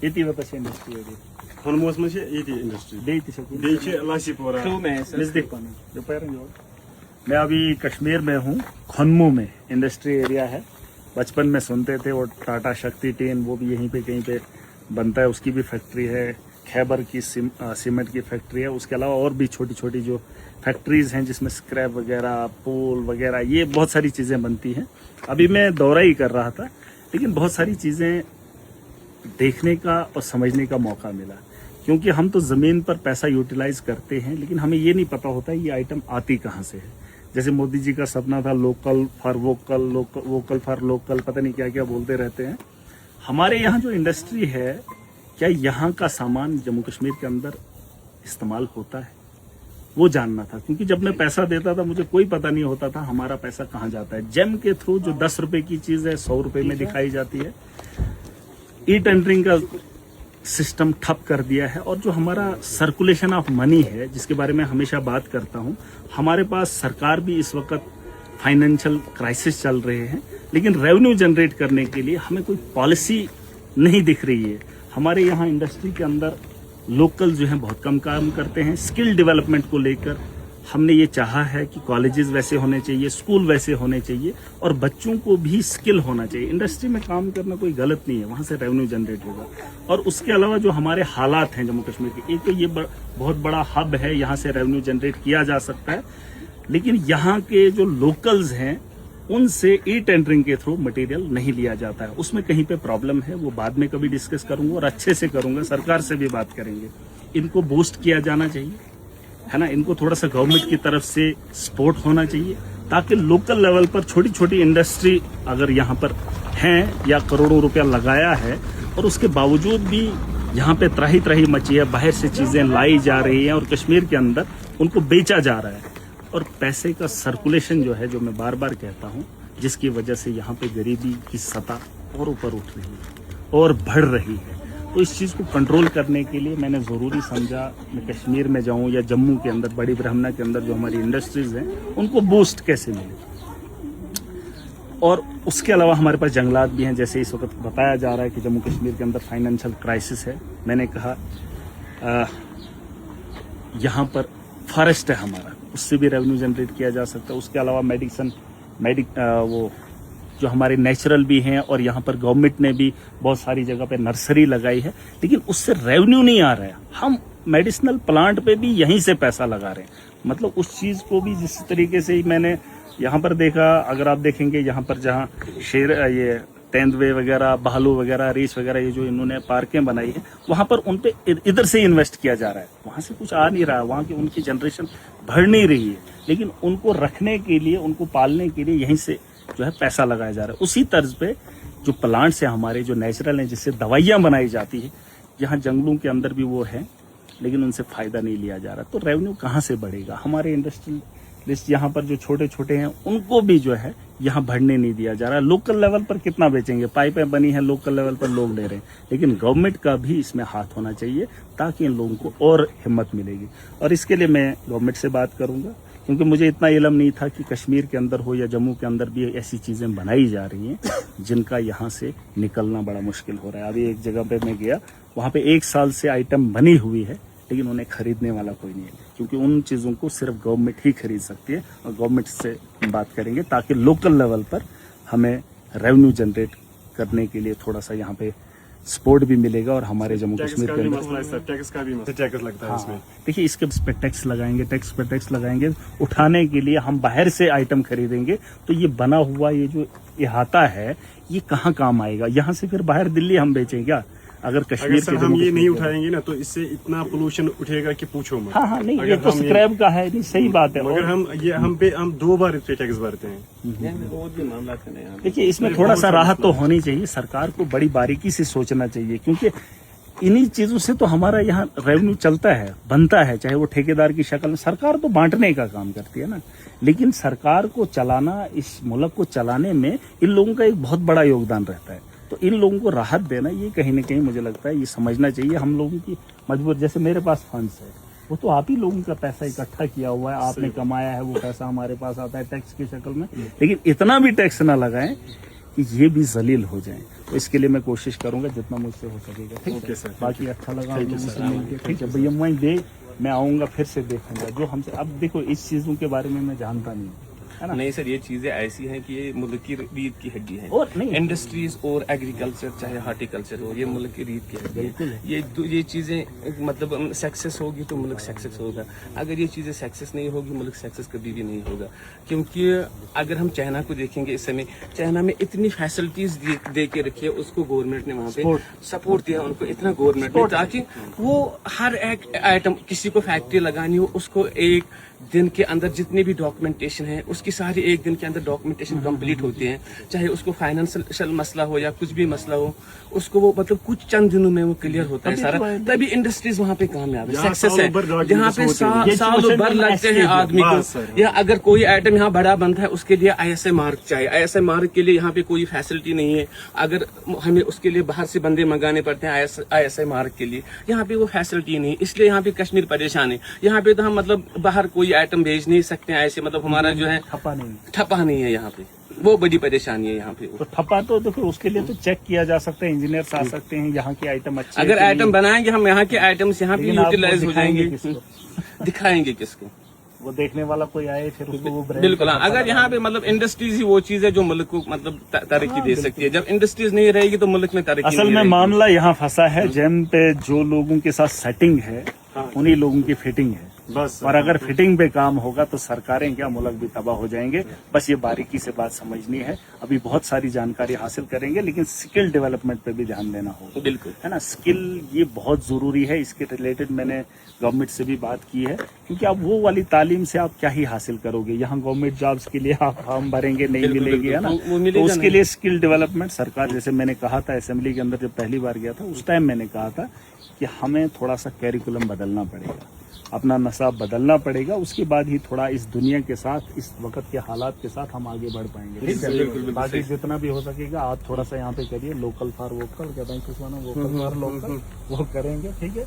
Yeti वतश industry है Konumuz mu şey yedi industry. देती सकूं Değişe Lasipora. नजदीक पाना जो पैरंग जो मैं अभी कश्मीर में हूँ खन्मू में इंडस्ट्री एरिया है। बचपन में सुनते थे और टाटा शक्ति टेन वो भी यहीं पे कहीं पे बनता है, उसकी भी फैक्ट्री है। खैबर की सीमेंट की फैक्ट्री है। उसके अलावा और भी छोटी छोटी जो फैक्ट्रीज हैं जिसमें स्क्रैप वगैरह पोल वगैरह ये बहुत सारी चीज़ें बनती हैं। अभी मैं दौरा ही कर रहा था लेकिन बहुत सारी चीज़ें देखने का और समझने का मौका मिला, क्योंकि हम तो ज़मीन पर पैसा यूटिलाइज करते हैं लेकिन हमें ये नहीं पता होता ये आइटम आती कहाँ से है। जैसे मोदी जी का सपना था local for vocal, vocal for local, पता नहीं क्या क्या बोलते रहते हैं। हमारे यहाँ जो इंडस्ट्री है, क्या यहाँ का सामान जम्मू कश्मीर के अंदर इस्तेमाल होता है, वो जानना था। क्योंकि जब मैं पैसा देता था मुझे कोई पता नहीं होता था हमारा पैसा कहाँ जाता है। जेम के थ्रू जो 10 रुपए की चीज़ है 100 रुपए में दिखाई जाती है। ई टेंडरिंग का सिस्टम ठप कर दिया है। और जो हमारा सर्कुलेशन ऑफ मनी है जिसके बारे में हमेशा बात करता हूँ, हमारे पास सरकार भी इस वक्त फाइनेंशियल क्राइसिस चल रहे हैं लेकिन रेवेन्यू जनरेट करने के लिए हमें कोई पॉलिसी नहीं दिख रही है। हमारे यहाँ इंडस्ट्री के अंदर लोकल जो हैं बहुत कम काम करते हैं। स्किल डेवलपमेंट को लेकर हमने ये चाहा है कि कॉलेजेस वैसे होने चाहिए, स्कूल वैसे होने चाहिए और बच्चों को भी स्किल होना चाहिए। इंडस्ट्री में काम करना कोई गलत नहीं है, वहाँ से रेवेन्यू जनरेट होगा। और उसके अलावा जो हमारे हालात हैं जम्मू कश्मीर के, एक तो ये बहुत बड़ा हब है, यहाँ से रेवेन्यू जनरेट किया जा सकता है। लेकिन यहाँ के जो लोकल्स हैं उनसे ई टेंडरिंग के थ्रू मटेरियल नहीं लिया जाता है। उसमें कहीं पे प्रॉब्लम है, वो बाद में कभी डिस्कस करूंगा और अच्छे से करूंगा, सरकार से भी बात करेंगे। इनको बूस्ट किया जाना चाहिए, है ना। इनको थोड़ा सा गवर्नमेंट की तरफ से सपोर्ट होना चाहिए ताकि लोकल लेवल पर छोटी छोटी इंडस्ट्री अगर यहाँ पर हैं या करोड़ों रुपया लगाया है और उसके बावजूद भी यहाँ पे त्राही त्राही मची है, बाहर से चीजें लाई जा रही हैं और कश्मीर के अंदर उनको बेचा जा रहा है। और पैसे का सर्कुलेशन जो है, जो मैं बार बार कहता हूँ, जिसकी वजह से यहाँ पे गरीबी की सतह और ऊपर उठ रही है और बढ़ रही है। तो इस चीज़ को कंट्रोल करने के लिए मैंने ज़रूरी समझा मैं कश्मीर में जाऊँ या जम्मू के अंदर, बड़ी ब्रह्मना के अंदर जो हमारी इंडस्ट्रीज़ हैं उनको बूस्ट कैसे मिले। और उसके अलावा हमारे पास जंगलात भी हैं। जैसे इस वक्त बताया जा रहा है कि जम्मू कश्मीर के अंदर फाइनेंशियल क्राइसिस है। मैंने कहा यहाँ पर फॉरेस्ट है हमारा, उससे भी रेवेन्यू जनरेट किया जा सकता है। उसके अलावा वो जो हमारे नेचुरल भी हैं और यहाँ पर गवर्नमेंट ने भी बहुत सारी जगह पे नर्सरी लगाई है लेकिन उससे रेवेन्यू नहीं आ रहा है। हम मेडिसिनल प्लांट पे भी यहीं से पैसा लगा रहे हैं। मतलब उस चीज़ को भी जिस तरीके से मैंने यहाँ पर देखा, अगर आप देखेंगे यहाँ पर जहाँ शेर ये तेंदुए वगैरह, भालू वगैरह, रीछ वगैरह, ये जो इन्होंने पार्कें बनाई है वहाँ पर उन पे इधर से इन्वेस्ट किया जा रहा है, वहाँ से कुछ आ नहीं रहा है, वहाँ की उनकी जनरेशन बढ़ नहीं रही है। लेकिन उनको रखने के लिए, उनको पालने के लिए यहीं से जो है पैसा लगाया जा रहा है। उसी तर्ज पे जो प्लांट्स हैं हमारे, जो नेचुरल हैं, जिससे दवाइयाँ बनाई जाती है, यहाँ जंगलों के अंदर भी वो है लेकिन उनसे फ़ायदा नहीं लिया जा रहा। तो रेवेन्यू कहाँ से बढ़ेगा? हमारे इंडस्ट्रियलिस्ट यहाँ पर जो छोटे छोटे हैं उनको भी जो है यहाँ बढ़ने नहीं दिया जा रहा। लोकल लेवल पर कितना बेचेंगे? पाइपें बनी हैं, लोकल लेवल पर लोग ले रहे हैं, लेकिन गवर्नमेंट का भी इसमें हाथ होना चाहिए ताकि इन लोगों को और हिम्मत मिलेगी। और इसके लिए मैं गवर्नमेंट से बात करूँगा, क्योंकि मुझे इतना इल्म नहीं था कि कश्मीर के अंदर हो या जम्मू के अंदर भी ऐसी चीज़ें बनाई जा रही हैं जिनका यहाँ से निकलना बड़ा मुश्किल हो रहा है। अभी एक जगह पे मैं गया, वहाँ पे 1 साल से आइटम बनी हुई है लेकिन उन्हें खरीदने वाला कोई नहीं है, क्योंकि उन चीज़ों को सिर्फ गवर्नमेंट ही खरीद सकती है। और गवर्नमेंट से हम बात करेंगे ताकि लोकल लेवल पर हमें रेवेन्यू जनरेट करने के लिए थोड़ा सा यहाँ पे सपोर्ट भी मिलेगा। और हमारे जम्मू कश्मीर के अंदर टैक्स लगता है इसमें। देखिए, इसके पे टैक्स लगाएंगे, टैक्स पे टैक्स लगाएंगे। उठाने के लिए हम बाहर से आइटम खरीदेंगे तो ये बना हुआ ये जो इहाता है ये कहाँ काम आएगा? यहाँ से फिर बाहर दिल्ली हम बेचेंगे क्या? अगर कश्मीर के हम ये नहीं उठाएंगे ना तो इससे इतना पोल्यूशन उठेगा कि पूछो मत। हाँ, नहीं, ये तो स्क्रैप का है, नहीं, सही बात है। अगर हम 2 बार इस पे टैक्स भरते हैं। देखिए, इसमें थोड़ा सा राहत तो होनी चाहिए। सरकार को बड़ी बारीकी से सोचना चाहिए, क्योंकि इन्हीं चीजों से तो हमारा यहाँ रेवेन्यू चलता है, बनता है, चाहे वो ठेकेदार की शक्ल में। सरकार तो बांटने का काम करती है ना, लेकिन सरकार को चलाना, इस मुल्क को चलाने में इन लोगों का एक बहुत बड़ा योगदान रहता है। तो इन लोगों को राहत देना, ये कहीं ना कहीं मुझे लगता है ये समझना चाहिए। हम लोगों की मजबूर, जैसे मेरे पास फंड्स है, वो तो आप ही लोगों का पैसा इकट्ठा किया हुआ है, आपने कमाया है, वो पैसा हमारे पास आता है टैक्स की शक्ल में। लेकिन इतना भी टैक्स ना लगाएं कि ये भी जलील हो जाएं। तो इसके लिए मैं कोशिश करूंगा जितना मुझसे हो सकेगा। ठीक ओके है सर, बाकी अच्छा लगा Thank you, लोगों sir. से मिलके। ठीक है भैया मैं आऊंगा फिर से देखूंगा जो हमसे। अब देखो इस चीजों के बारे में मैं जानता नहीं हूँ, है ना। नहीं सर, ये चीजें ऐसी हैं कि ये मुल्क की रीत की हड्डी है। और नहीं इंडस्ट्रीज और एग्रीकल्चर चाहे हार्टिकल्चर हो, ये मुल्क की रीत की हड्डी है। ये चीजें मतलब सक्सेस होगी तो मुल्क सक्सेस होगा, अगर ये चीजें सक्सेस नहीं होगी मुल्क सक्सेस कभी भी नहीं होगा। क्योंकि अगर हम चाइना को देखेंगे, इस समय चाइना में इतनी फैसिलिटीज दे के रखी है उसको गवर्नमेंट ने, वहाँ पे सपोर्ट दिया उनको इतना गवर्नमेंट ने, ताकि वो हर एक आइटम, किसी को फैक्ट्री लगानी हो उसको एक दिन के अंदर जितनी भी डॉक्यूमेंटेशन है उसकी सारी एक दिन के अंदर डॉक्यूमेंटेशन कंप्लीट होती है। चाहे उसको फाइनेंशियल मसला हो या कुछ भी मसला हो, उसको वो मतलब कुछ चंद दिनों में वो क्लियर होता है सारा। तभी इंडस्ट्रीज वहाँ पे कामयाब है, सक्सेस है। जहाँ पे सालों भर लगते हैं आदमी को, या अगर कोई आइटम यहाँ बड़ा बनता है उसके लिए ISI मार्क चाहिए, ISI मार्क के लिए यहाँ पे कोई फैसिलिटी नहीं है। अगर हमें उसके लिए बाहर से बंदे मंगाने पड़ते हैं ISI मार्क के लिए, यहाँ पे वो फैसिलिटी नहीं, इसलिए यहाँ पे कश्मीर परेशान है। यहाँ पे तो हम मतलब बाहर कोई आइटम भेज नहीं सकते हैं ऐसे, मतलब हमारा जो है ठप्पा नहीं है यहाँ पे, वो बड़ी परेशानी है यहाँ पे। तो ठप्पा तो फिर उसके लिए तो चेक किया जा सकता है, इंजीनियर्स आ सकते हैं, यहाँ के आइटम अच्छे। अगर आइटम बनाएंगे हम, यहाँ के आइटम्स यहाँ पे यूटिलाइज हो जाएंगे। दिखाएंगे किसको? वो देखने वाला कोई आए फिर उसको वो brand बिल्कुल। अगर यहाँ पे मतलब इंडस्ट्रीज ही वो चीज है जो मुल्क को मतलब तरक्की दे सकती है। जब इंडस्ट्रीज नहीं रहेगी तो मुल्क में तरक्की असल में मामला यहाँ फंसा है, जैम पे जो लोगों के साथ सेटिंग है उन्हीं लोगों की फिटिंग है बस। और अगर फिटिंग पे काम होगा तो सरकारें क्या मुल्क भी तबाह हो जाएंगे। बस ये बारीकी से बात समझनी है। अभी बहुत सारी जानकारी हासिल करेंगे लेकिन स्किल डेवलपमेंट पे भी ध्यान देना होगा। बिल्कुल, है ना। स्किल ये बहुत जरूरी है। इसके रिलेटेड मैंने गवर्नमेंट से भी बात की है, क्योंकि आप वो वाली तालीम से आप क्या ही हासिल करोगे। यहाँ गवर्नमेंट जॉब्स के लिए आप फॉर्म भरेंगे, नहीं मिलेंगे, है ना। तो उसके लिए स्किल डेवलपमेंट सरकार, जैसे मैंने कहा था असेंबली के अंदर जब पहली बार गया था उस टाइम मैंने कहा था कि हमें थोड़ा सा कैरिकुलम बदलना पड़ेगा, अपना नसाब बदलना पड़ेगा। उसके बाद ही थोड़ा इस दुनिया के साथ, इस वक्त के हालात के साथ हम आगे बढ़ पाएंगे। ठीक है। बाकी जितना भी हो सकेगा आप थोड़ा सा यहाँ पे करिए, लोकल फॉर वोकल, क्या बैंक वोकल फॉर लोकल, वो करेंगे। ठीक है।